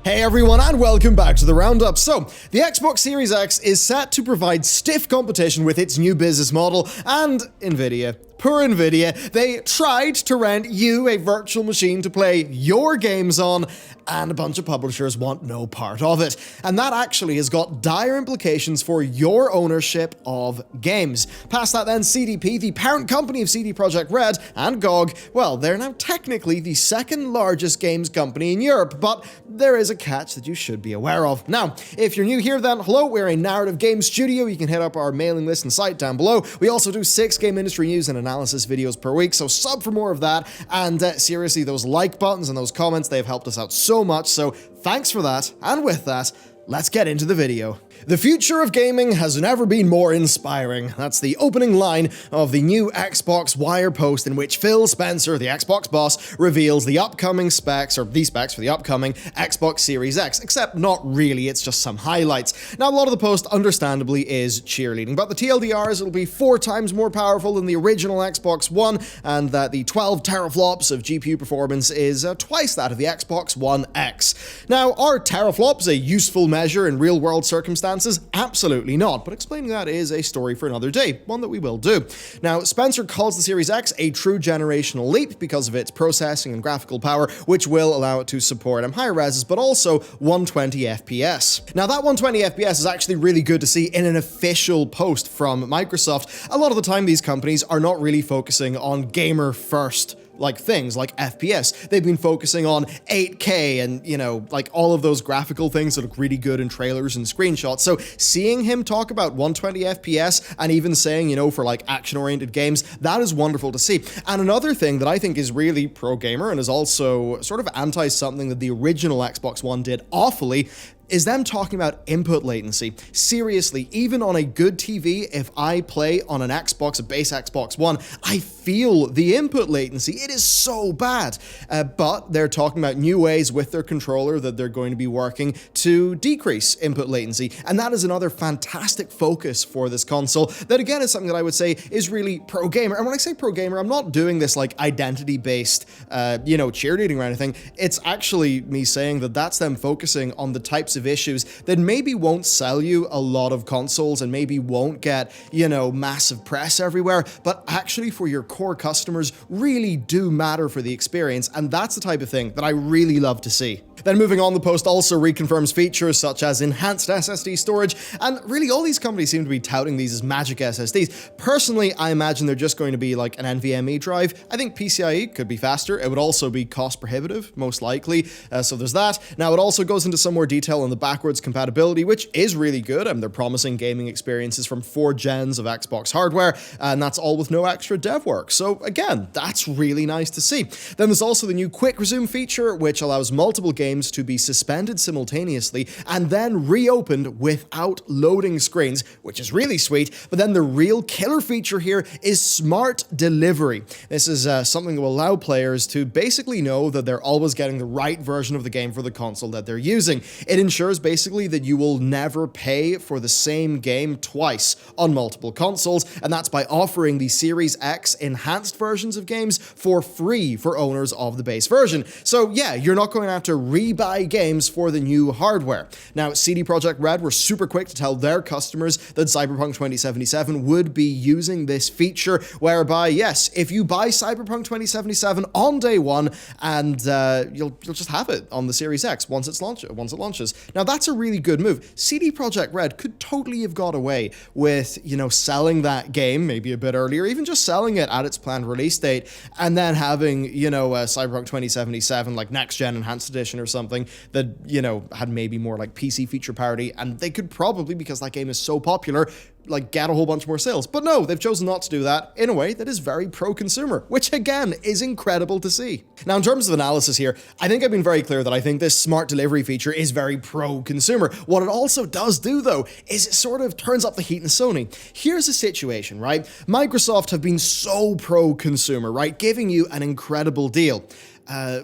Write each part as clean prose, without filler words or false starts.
Hey everyone, and welcome back to the Roundup. So, the Xbox Series X is set to provide stiff competition with its new business model, and Nvidia. Poor Nvidia, they tried to rent you a virtual machine to play your games on, and a bunch of publishers want no part of it. And that actually has got dire implications for your ownership of games. Past that then, CDP, the parent company of CD Projekt Red and GOG, well, they're now technically the second largest games company in Europe, but there is a catch that you should be aware of. Now, if you're new here then, hello, we're a narrative game studio. You can hit up our mailing list and site down below. We also do 6 game industry news and analysis videos per week, so sub for more of that. And seriously, those like buttons and those comments, they've helped us out so much, so thanks for that. And with that, let's get into the video. The future of gaming has never been more inspiring. That's the opening line of the new Xbox Wire post, in which Phil Spencer, the Xbox boss, reveals the upcoming specs, or the specs for the upcoming Xbox Series X, except not really, it's just some highlights. Now, a lot of the post, understandably, is cheerleading, but the TLDR is it'll be 4 times more powerful than the original Xbox One, and that the 12 teraflops of GPU performance is twice that of the Xbox One X. Now, are teraflops a useful measure in real-world circumstances? Absolutely not, but explaining that is a story for another day, one that we will do. Now, Spencer calls the Series X a true generational leap because of its processing and graphical power, which will allow it to support higher reses, but also 120 FPS. Now, that 120 FPS is actually really good to see in an official post from Microsoft. A lot of the time, these companies are not really focusing on gamer-first things like FPS. They've been focusing on 8K and, all of those graphical things that look really good in trailers and screenshots. So seeing him talk about 120 FPS and even saying, for action-oriented games, that is wonderful to see. And another thing that I think is really pro-gamer and is also sort of anti-something that the original Xbox One did awfully is them talking about input latency. Seriously, even on a good TV, if I play on an Xbox, a base Xbox One, I feel the input latency. It is so bad. But they're talking about new ways with their controller that they're going to be working to decrease input latency. And that is another fantastic focus for this console that, again, is something that I would say is really pro-gamer. And when I say pro-gamer, I'm not doing this identity-based, cheerleading or anything. It's actually me saying that that's them focusing on the types of issues that maybe won't sell you a lot of consoles and maybe won't get, massive press everywhere, but actually for your core customers really do matter for the experience, and that's the type of thing that I really love to see. Then moving on, the post also reconfirms features such as enhanced SSD storage, and really all these companies seem to be touting these as magic SSDs. Personally, I imagine they're just going to be like an NVMe drive. I think PCIe could be faster. It would also be cost prohibitive, most likely, so there's that. Now, it also goes into some more detail on the backwards compatibility, which is really good, and they're promising gaming experiences from 4 gens of Xbox hardware, and that's all with no extra dev work. So again, that's really nice to see. Then there's also the new quick resume feature, which allows multiple games to be suspended simultaneously and then reopened without loading screens, which is really sweet. But then the real killer feature here is smart delivery. This is something that will allow players to basically know that they're always getting the right version of the game for the console that they're using. It ensures basically that you will never pay for the same game twice on multiple consoles, and that's by offering the Series X enhanced versions of games for free for owners of the base version. So yeah, you're not going to have to rebuy games for the new hardware. Now, CD Projekt Red were super quick to tell their customers that Cyberpunk 2077 would be using this feature, whereby, yes, if you buy Cyberpunk 2077 on day one, and you'll just have it on the Series X once it launches. Now, that's a really good move. CD Projekt Red could totally have got away with, selling that game maybe a bit earlier, even just selling it at its planned release date, and then having, Cyberpunk 2077, next gen enhanced edition or something that, had maybe more PC feature parity, and they could probably, because that game is so popular, get a whole bunch more sales. But no, they've chosen not to do that in a way that is very pro-consumer, which again is incredible to see. Now, in terms of analysis here, I think I've been very clear that I think this smart delivery feature is very pro-consumer. What it also does do, though, is it sort of turns up the heat in Sony. Here's a situation, right? Microsoft have been so pro-consumer, right? Giving you an incredible deal.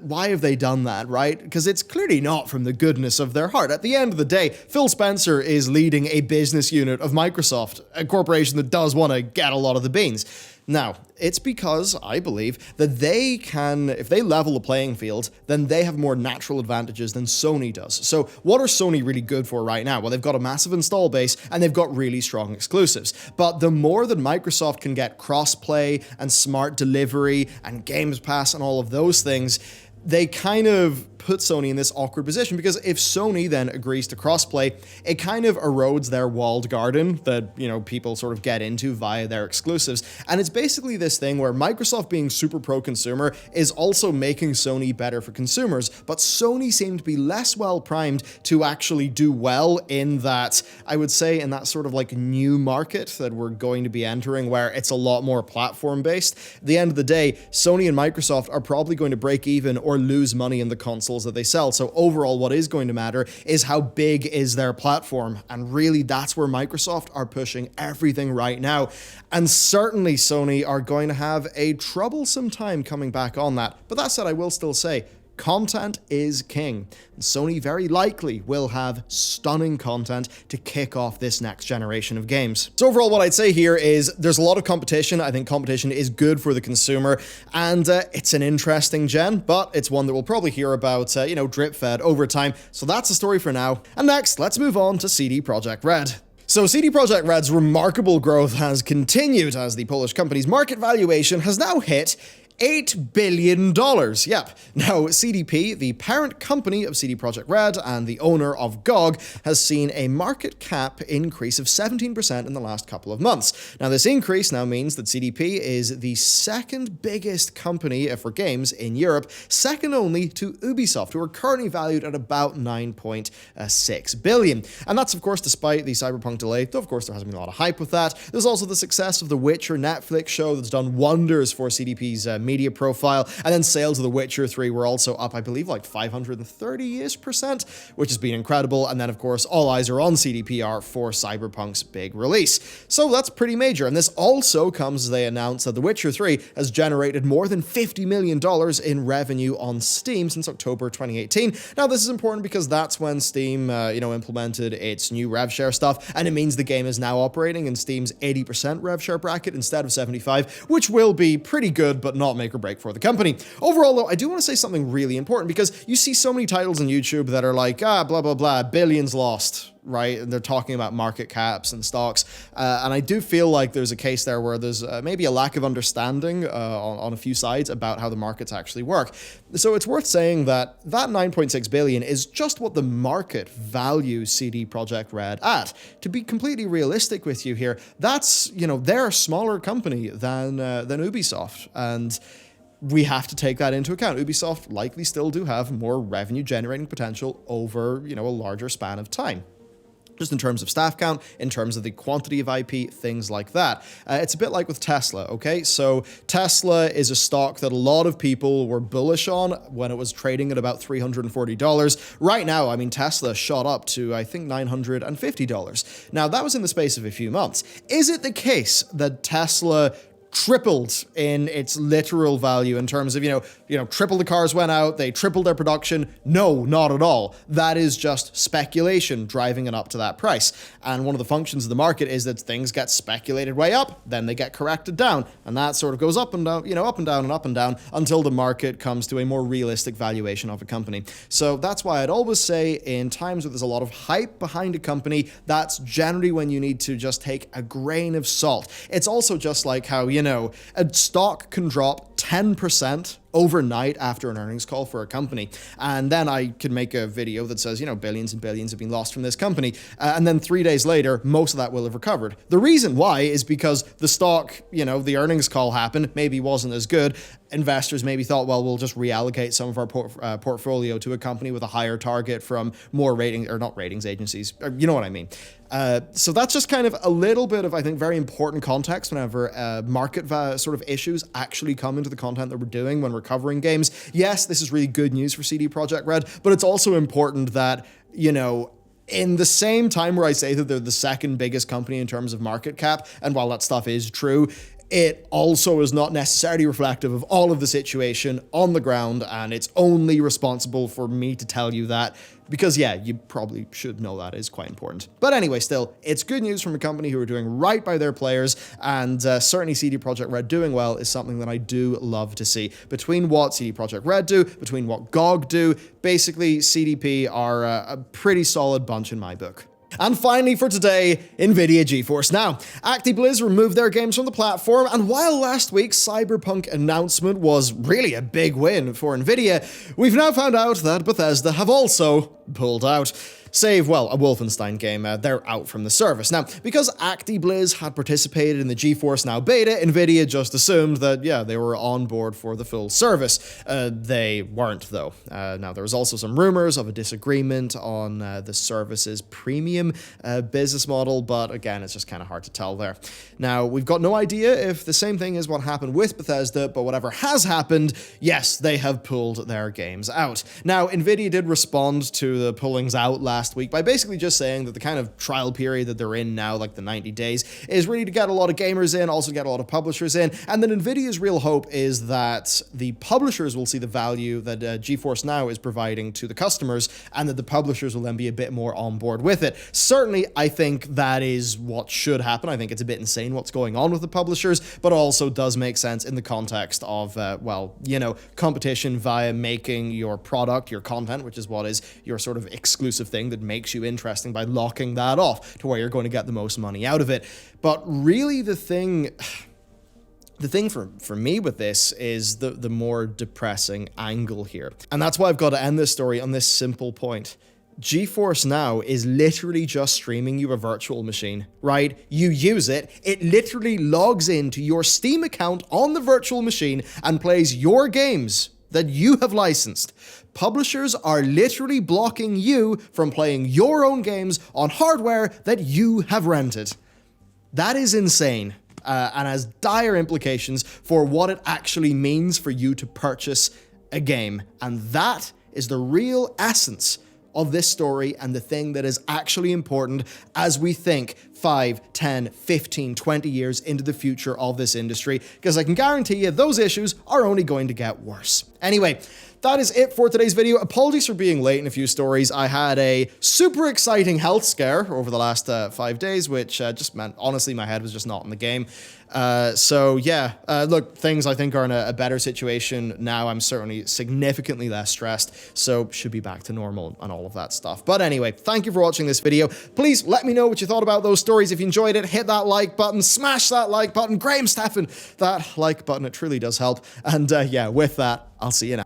Why have they done that, right? Because it's clearly not from the goodness of their heart. At the end of the day, Phil Spencer is leading a business unit of Microsoft, a corporation that does want to get a lot of the beans. Now, it's because I believe that they can, if they level the playing field, then they have more natural advantages than Sony does. So what are Sony really good for right now? Well, they've got a massive install base and they've got really strong exclusives. But the more that Microsoft can get cross-play and smart delivery and Games Pass and all of those things, they kind of put Sony in this awkward position, because if Sony then agrees to crossplay, it kind of erodes their walled garden that, people sort of get into via their exclusives. And it's basically this thing where Microsoft, being super pro-consumer, is also making Sony better for consumers, but Sony seemed to be less well primed to actually do well in that, I would say, in that sort of like new market that we're going to be entering, where it's a lot more platform-based. At the end of the day, Sony and Microsoft are probably going to break even or lose money in the consoles that they sell. So overall, what is going to matter is how big is their platform. And really, that's where Microsoft are pushing everything right now. And certainly Sony are going to have a troublesome time coming back on that. But that said, I will still say, content is king. And Sony very likely will have stunning content to kick off this next generation of games. So overall, what I'd say here is there's a lot of competition. I think competition is good for the consumer, and it's an interesting gen, but it's one that we'll probably hear about, drip-fed over time. So that's the story for now. And next, let's move on to CD Projekt Red. So CD Projekt Red's remarkable growth has continued as the Polish company's market valuation has now hit $8 billion. Yep. Now, CDP, the parent company of CD Projekt Red and the owner of GOG, has seen a market cap increase of 17% in the last couple of months. Now, this increase now means that CDP is the second biggest company for games in Europe, second only to Ubisoft, who are currently valued at about $9.6 billion. And that's, of course, despite the Cyberpunk delay, though, of course, there hasn't been a lot of hype with that. There's also the success of the Witcher Netflix show that's done wonders for CDP's media profile, and then sales of The Witcher 3 were also up, I believe, like 530-ish%, which has been incredible. And then, of course, all eyes are on CDPR for Cyberpunk's big release. So that's pretty major. And this also comes as they announced that The Witcher 3 has generated more than $50 million in revenue on Steam since October 2018. Now, this is important because that's when Steam, implemented its new rev share stuff, and it means the game is now operating in Steam's 80% rev share bracket instead of 75, which will be pretty good, but not make or break for the company. Overall, though, I do want to say something really important, because you see so many titles on YouTube that are like, blah, blah, blah, billions lost, right? And they're talking about market caps and stocks. And I do feel like there's a case there where there's maybe a lack of understanding on a few sides about how the markets actually work. So it's worth saying that that 9.6 billion is just what the market values CD Projekt Red at. To be completely realistic with you here, that's, they're a smaller company than Ubisoft. And we have to take that into account. Ubisoft likely still do have more revenue generating potential over, a larger span of time. Just in terms of staff count, in terms of the quantity of IP, things like that. It's a bit like with Tesla, okay? So Tesla is a stock that a lot of people were bullish on when it was trading at about $340. Right now, Tesla shot up to, I think, $950. Now, that was in the space of a few months. Is it the case that Tesla tripled in its literal value in terms of, triple the cars went out, they tripled their production? No, not at all. That is just speculation driving it up to that price. And one of the functions of the market is that things get speculated way up, then they get corrected down. And that sort of goes up and down, up and down and up and down until the market comes to a more realistic valuation of a company. So that's why I'd always say in times where there's a lot of hype behind a company, that's generally when you need to just take a grain of salt. It's also just like how, a stock can drop 10% overnight after an earnings call for a company. And then I could make a video that says, billions and billions have been lost from this company. And then 3 days later, most of that will have recovered. The reason why is because the stock, the earnings call happened, maybe wasn't as good. Investors maybe thought, well, we'll just reallocate some of our portfolio to a company with a higher target from more not ratings agencies. You know what I mean? So that's just kind of a little bit of, I think, very important context whenever market sort of issues actually come into the content that we're doing when we're covering games. Yes, this is really good news for CD Projekt Red, but it's also important that, in the same time where I say that they're the second biggest company in terms of market cap, and while that stuff is true, it also is not necessarily reflective of all of the situation on the ground, and it's only responsible for me to tell you that because, yeah, you probably should know that is quite important. But anyway, still, it's good news from a company who are doing right by their players, and certainly CD Projekt Red doing well is something that I do love to see. Between what CD Projekt Red do, between what GOG do, basically CDP are a pretty solid bunch in my book. And finally for today, Nvidia GeForce NOW. ActiBliz removed their games from the platform, and while last week's Cyberpunk announcement was really a big win for Nvidia, we've now found out that Bethesda have also pulled out. Save, well, a Wolfenstein game, they're out from the service. Now, because ActiBliz had participated in the GeForce NOW beta, Nvidia just assumed that, yeah, they were on board for the full service. They weren't, though. Now, there was also some rumors of a disagreement on the service's premium business model, but again, it's just kind of hard to tell there. Now, we've got no idea if the same thing is what happened with Bethesda, but whatever has happened, yes, they have pulled their games out. Now, Nvidia did respond to the pullings out last week by basically just saying that the kind of trial period that they're in now, like the 90 days, is really to get a lot of gamers in, also get a lot of publishers in, and then Nvidia's real hope is that the publishers will see the value that GeForce NOW is providing to the customers, and that the publishers will then be a bit more on board with it. Certainly, I think that is what should happen. I think it's a bit insane what's going on with the publishers, but also does make sense in the context of, well, you know, competition via making your product, your content, which is what is your sort of exclusive thing that makes you interesting by locking that off to where you're going to get the most money out of it. But really the thing for me with this is the more depressing angle here. And that's why I've got to end this story on this simple point. GeForce NOW is literally just streaming you a virtual machine, right? You use it, it literally logs into your Steam account on the virtual machine and plays your games that you have licensed. Publishers are literally blocking you from playing your own games on hardware that you have rented. That is insane, and has dire implications for what it actually means for you to purchase a game. And that is the real essence of this story and the thing that is actually important as we think 5, 10, 15, 20 years into the future of this industry, because I can guarantee you those issues are only going to get worse. Anyway, that is it for today's video. Apologies for being late in a few stories. I had a super exciting health scare over the last 5 days, which just meant, honestly, my head was just not in the game. So yeah, look, things I think are in a better situation now. I'm certainly significantly less stressed, so should be back to normal and all of that stuff. But anyway, thank you for watching this video. Please let me know what you thought about those stories. If you enjoyed it, hit that like button, smash that like button. Graham Stephan, that like button, it truly does help. And yeah, with that, I'll see you now.